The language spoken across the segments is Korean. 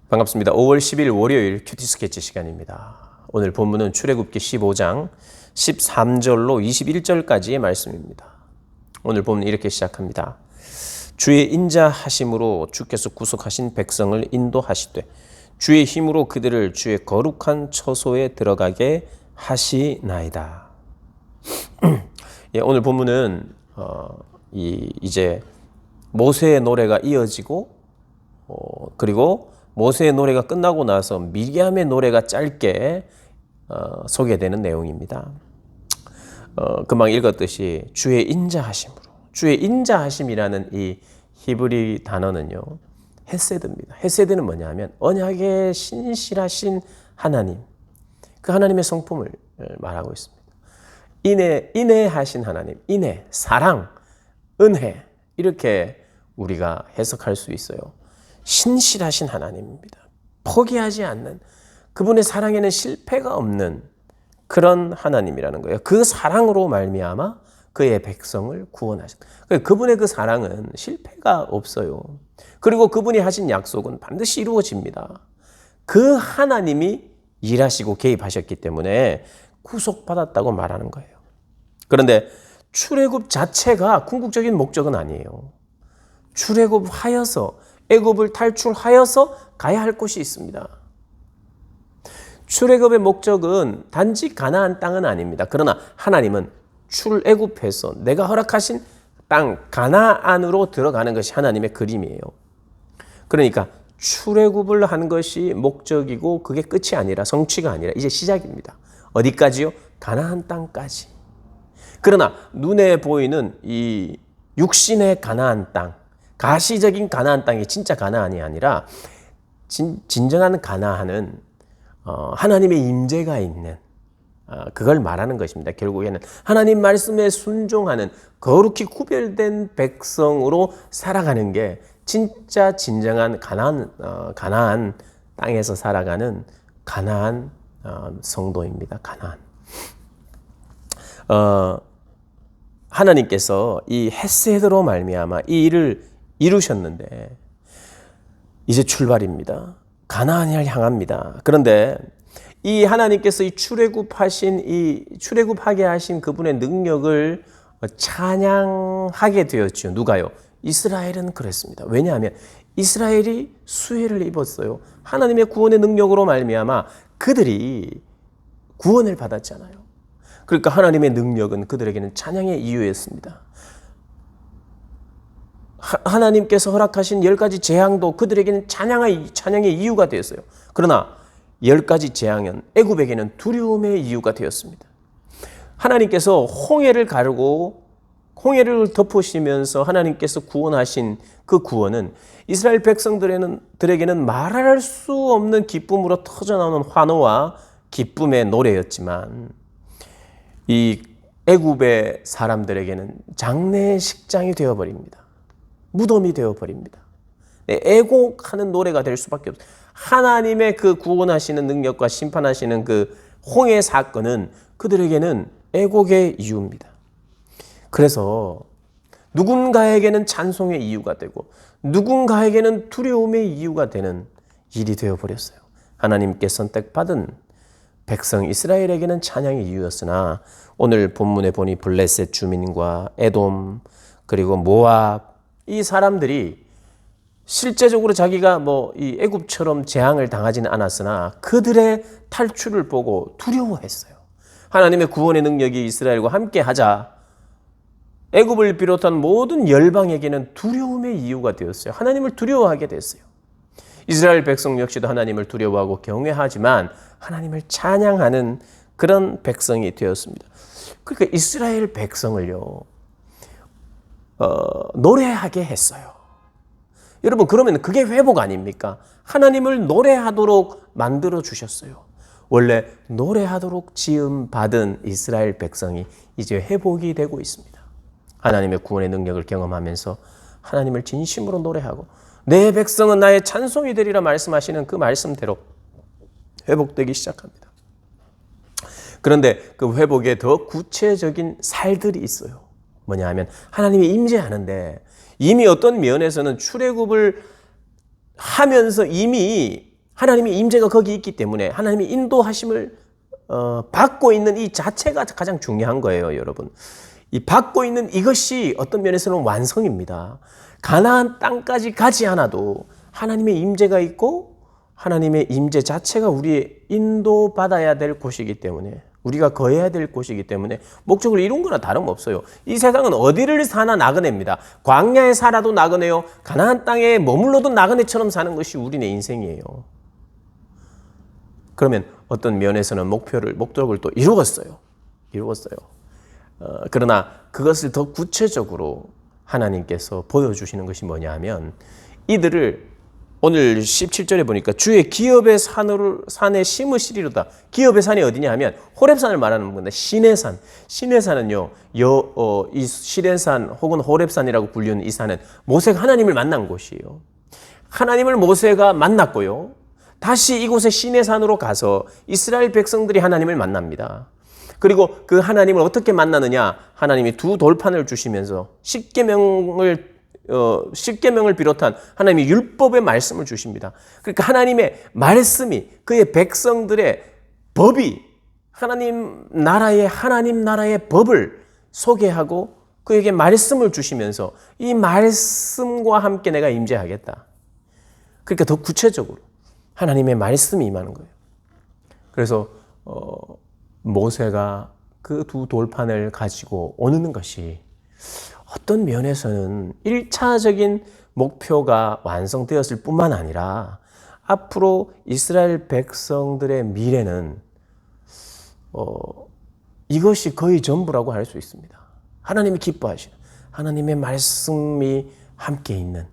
반갑습니다. 5월 10일 월요일 큐티 스케치 시간입니다. 오늘 본문은 출애굽기 15장 13절로 21절까지의 말씀입니다. 오늘 본문 이렇게 시작합니다. 주의 인자하심으로 주께서 구속하신 백성을 인도하시되 주의 힘으로 그들을 주의 거룩한 처소에 들어가게 하시나이다. 예, 오늘 본문은 이제 모세의 노래가 이어지고 그리고 모세의 노래가 끝나고 나서 미리암의 노래가 짧게 소개되는 내용입니다. 금방 읽었듯이 주의 인자하심으로, 주의 인자하심이라는 이 히브리 단어는요, 헤세드입니다. 헤세드는 뭐냐면 언약의 신실하신 하나님, 그 하나님의 성품을 말하고 있습니다. 인애하신 하나님, 인애, 사랑, 은혜, 이렇게 우리가 해석할 수 있어요. 신실하신 하나님입니다. 포기하지 않는, 그분의 사랑에는 실패가 없는 그런 하나님이라는 거예요. 그 사랑으로 말미암아 그의 백성을 구원하신. 그분의 그 사랑은 실패가 없어요. 그리고 그분이 하신 약속은 반드시 이루어집니다. 그 하나님이 일하시고 개입하셨기 때문에 구속받았다고 말하는 거예요. 그런데 출애굽 자체가 궁극적인 목적은 아니에요. 출애굽하여서, 애굽을 탈출하여서 가야 할 곳이 있습니다. 출애굽의 목적은 단지 가나안 땅은 아닙니다. 그러나 하나님은 출애굽해서 내가 허락하신 땅 가나안으로 들어가는 것이 하나님의 그림이에요. 그러니까 출애굽을 한 것이 목적이고 그게 끝이 아니라, 성취가 아니라 이제 시작입니다. 어디까지요? 가나안 땅까지. 그러나 눈에 보이는 이 육신의 가나안 땅, 가시적인 가나안 땅이 진짜 가나안이 아니라 진정한 가나안은 하나님의 임재가 있는, 그걸 말하는 것입니다. 결국에는 하나님 말씀에 순종하는 거룩히 구별된 백성으로 살아가는 게 진짜 진정한 가나안 땅에서 살아가는 가나안 성도입니다. 가나안. 하나님께서 이 헤세드로 말미암아 이 일을 이루셨는데 이제 출발입니다. 가나안을 향합니다. 그런데 이 하나님께서 이 출애굽하게 하신 그분의 능력을 찬양하게 되었죠. 누가요? 이스라엘은 그랬습니다. 왜냐하면 이스라엘이 수혜를 입었어요. 하나님의 구원의 능력으로 말미암아 그들이 구원을 받았잖아요. 그러니까 하나님의 능력은 그들에게는 찬양의 이유였습니다. 하나님께서 허락하신 10가지 재앙도 그들에게는 찬양의 이유가 되었어요. 그러나 10가지 재앙은 애굽에게는 두려움의 이유가 되었습니다. 하나님께서 홍해를 가르고 홍해를 덮으시면서 하나님께서 구원하신 그 구원은 이스라엘 백성들에게는 말할 수 없는 기쁨으로 터져나오는 환호와 기쁨의 노래였지만 이 애굽의 사람들에게는 장례식장이 되어버립니다. 무덤이 되어버립니다. 애곡하는 노래가 될 수밖에 없어요. 하나님의 그 구원하시는 능력과 심판하시는 그 홍해 사건은 그들에게는 애곡의 이유입니다. 그래서 누군가에게는 찬송의 이유가 되고 누군가에게는 두려움의 이유가 되는 일이 되어버렸어요. 하나님께 선택받은 백성 이스라엘에게는 찬양의 이유였으나 오늘 본문에 보니 블레셋 주민과 에돔 그리고 모압, 이 사람들이 실제적으로 자기가 이 애굽처럼 재앙을 당하지는 않았으나 그들의 탈출을 보고 두려워했어요. 하나님의 구원의 능력이 이스라엘과 함께 하자 애굽을 비롯한 모든 열방에게는 두려움의 이유가 되었어요. 하나님을 두려워하게 됐어요. 이스라엘 백성 역시도 하나님을 두려워하고 경외하지만 하나님을 찬양하는 그런 백성이 되었습니다. 그러니까 이스라엘 백성을요, 노래하게 했어요. 여러분, 그러면 그게 회복 아닙니까? 하나님을 노래하도록 만들어 주셨어요. 원래 노래하도록 지음 받은 이스라엘 백성이 이제 회복이 되고 있습니다. 하나님의 구원의 능력을 경험하면서 하나님을 진심으로 노래하고 내 백성은 나의 찬송이 되리라 말씀하시는 그 말씀대로 회복되기 시작합니다. 그런데 그 회복에 더 구체적인 살들이 있어요. 뭐냐 하면 하나님이 임재하는데 이미 어떤 면에서는 출애굽을 하면서 이미 하나님의 임재가 거기 있기 때문에 하나님의 인도하심을 받고 있는 이 자체가 가장 중요한 거예요, 여러분. 이 받고 있는 이것이 어떤 면에서는 완성입니다. 가나안 땅까지 가지 않아도 하나님의 임재가 있고 하나님의 임재 자체가 우리의 인도받아야 될 곳이기 때문에, 우리가 거해야 될 곳이기 때문에 목적을 이룬 거나 다름없어요. 이 세상은 어디를 사나 나그네입니다. 광야에 살아도 나그네요. 가나안 땅에 머물러도 나그네처럼 사는 것이 우리네 인생이에요. 그러면 어떤 면에서는 목적을 또 이루었어요. 그러나 그것을 더 구체적으로 하나님께서 보여주시는 것이 뭐냐면, 이들을 오늘 17절에 보니까 주의 기업의 산에 심으시리로다. 기업의 산이 어디냐 하면 호렙산을 말하는 건데, 시내산. 시내산은요, 이 시내산 혹은 호렙산이라고 불리는 이 산은 모세가 하나님을 만난 곳이에요. 하나님을 모세가 만났고요, 다시 이곳의 시내산으로 가서 이스라엘 백성들이 하나님을 만납니다. 그리고 그 하나님을 어떻게 만나느냐? 하나님이 두 돌판을 주시면서 십계명을 비롯한 하나님의 율법의 말씀을 주십니다. 그러니까 하나님의 말씀이 그의 백성들의 법이 하나님 나라의 법을 소개하고 그에게 말씀을 주시면서 이 말씀과 함께 내가 임재하겠다. 그러니까 더 구체적으로 하나님의 말씀이 임하는 거예요. 그래서 모세가 그 두 돌판을 가지고 오는 것이 어떤 면에서는 1차적인 목표가 완성되었을 뿐만 아니라 앞으로 이스라엘 백성들의 미래는 이것이 거의 전부라고 할 수 있습니다. 하나님이 기뻐하시는, 하나님의 말씀이 함께 있는,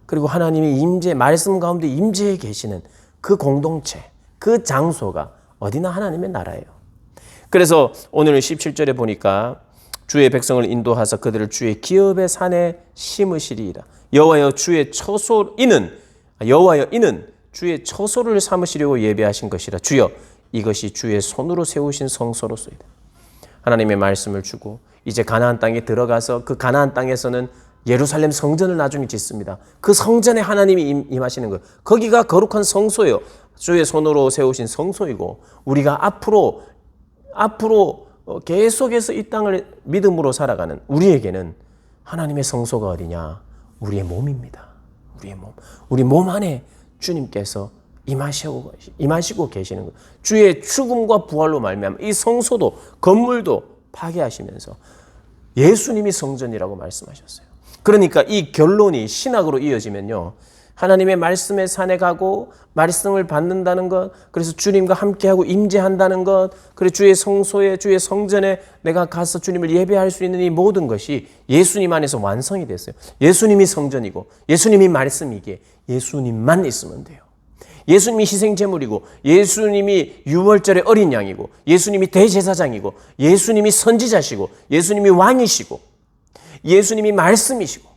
그리고 하나님의 말씀 가운데 임재해 계시는 그 공동체, 그 장소가 어디나 하나님의 나라예요. 그래서 오늘 17절에 보니까 주의 백성을 인도하사 그들을 주의 기업의 산에 심으시리이다. 여호와여 이는 주의 처소를 삼으시려고 예배하신 것이라. 주여 이것이 주의 손으로 세우신 성소로소이다. 하나님의 말씀을 주고 이제 가나안 땅에 들어가서 그 가나안 땅에서는 예루살렘 성전을 나중에 짓습니다. 그 성전에 하나님이 임하시는 거예요. 거기가 거룩한 성소예요. 주의 손으로 세우신 성소이고, 우리가 앞으로 계속해서 이 땅을 믿음으로 살아가는 우리에게는 하나님의 성소가 어디냐? 우리의 몸입니다. 우리 몸 안에 주님께서 임하시고 계시는 것. 주의 죽음과 부활로 말미암아 이 성소도 건물도 파괴하시면서 예수님이 성전이라고 말씀하셨어요. 그러니까 이 결론이 신학으로 이어지면요, 하나님의 말씀의 산에 가고 말씀을 받는다는 것, 그래서 주님과 함께하고 임재한다는 것, 그리고 주의 성소에, 주의 성전에 내가 가서 주님을 예배할 수 있는 이 모든 것이 예수님 안에서 완성이 됐어요. 예수님이 성전이고 예수님이 말씀이기에 예수님만 있으면 돼요. 예수님이 희생제물이고 예수님이 유월절의 어린 양이고 예수님이 대제사장이고 예수님이 선지자시고 예수님이 왕이시고 예수님이 말씀이시고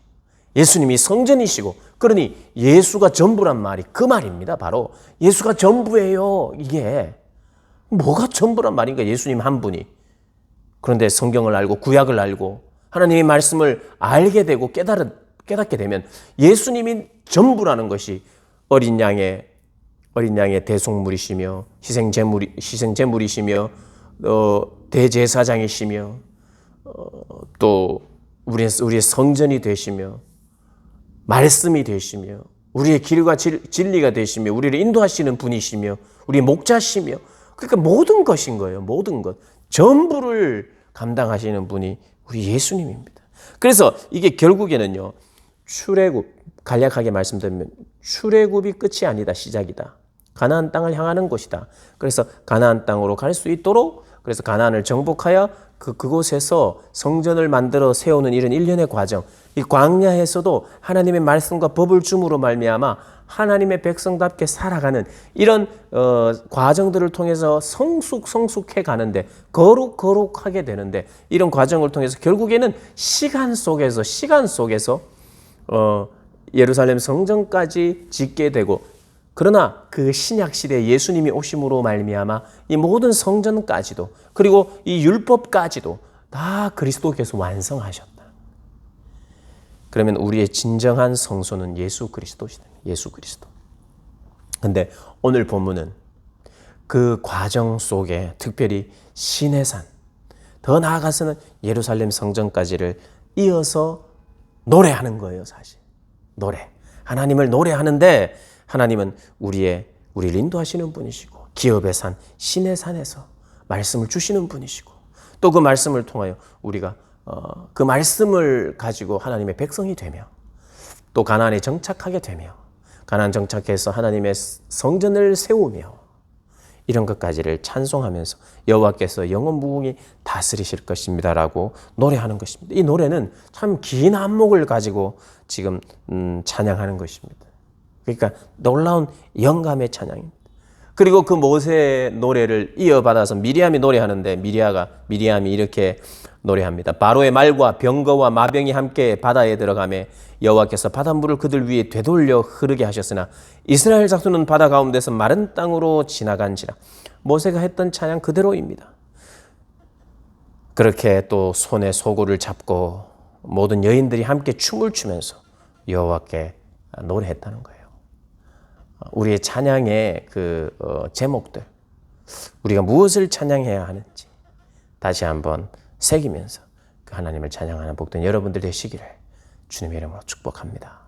예수님이 성전이시고, 그러니 예수가 전부란 말이 그 말입니다. 바로 예수가 전부예요. 이게 뭐가 전부란 말인가? 예수님 한 분이. 그런데 성경을 알고 구약을 알고 하나님의 말씀을 알게 되고 깨닫게 되면 예수님이 전부라는 것이 어린 양의 대속물이시며 희생제물이시며 대제사장이시며 또 우리의 성전이 되시며 말씀이 되시며 우리의 길과 진리가 되시며 우리를 인도하시는 분이시며 우리의 목자시며, 그러니까 모든 것인 거예요. 모든 것. 전부를 감당하시는 분이 우리 예수님입니다. 그래서 이게 결국에는요, 출애굽, 간략하게 말씀드리면 출애굽이 끝이 아니다. 시작이다. 가나안 땅을 향하는 곳이다. 그래서 가나안 땅으로 갈 수 있도록, 그래서 가나안을 정복하여 그곳에서 성전을 만들어 세우는 이런 일련의 과정, 이 광야에서도 하나님의 말씀과 법을 줌으로 말미암아 하나님의 백성답게 살아가는 이런 과정들을 통해서 성숙해 가는데, 거룩하게 되는데, 이런 과정을 통해서 결국에는 시간 속에서 예루살렘 성전까지 짓게 되고, 그러나 그 신약 시대에 예수님이 오심으로 말미암아 이 모든 성전까지도, 그리고 이 율법까지도 다 그리스도께서 완성하셨다. 그러면 우리의 진정한 성소는 예수 그리스도시다. 예수 그리스도. 근데 오늘 본문은 그 과정 속에 특별히 시내산, 더 나아가서는 예루살렘 성전까지를 이어서 노래하는 거예요, 사실. 노래. 하나님을 노래하는데 하나님은 우리를 인도하시는 분이시고 기업의 산, 시내산에서 말씀을 주시는 분이시고 또 그 말씀을 통하여 우리가 그 말씀을 가지고 하나님의 백성이 되며 또 가나안에 정착하게 되며 가나안 정착해서 하나님의 성전을 세우며 이런 것까지를 찬송하면서 여호와께서 영원 무궁히 다스리실 것입니다라고 노래하는 것입니다. 이 노래는 참 긴 안목을 가지고 지금 찬양하는 것입니다. 그러니까 놀라운 영감의 찬양입니다. 그리고 그 모세의 노래를 이어받아서 미리암이 노래하는데 미리암이 이렇게 노래합니다. 바로의 말과 병거와 마병이 함께 바다에 들어가매 여호와께서 바닷물을 그들 위에 되돌려 흐르게 하셨으나 이스라엘 작수는 바다 가운데서 마른 땅으로 지나간지라. 모세가 했던 찬양 그대로입니다. 그렇게 또 손에 소구를 잡고 모든 여인들이 함께 춤을 추면서 여호와께 노래했다는 거예요. 우리의 찬양의 그 제목들, 우리가 무엇을 찬양해야 하는지 다시 한번 새기면서 그 하나님을 찬양하는 복된 여러분들 되시기를 주님의 이름으로 축복합니다.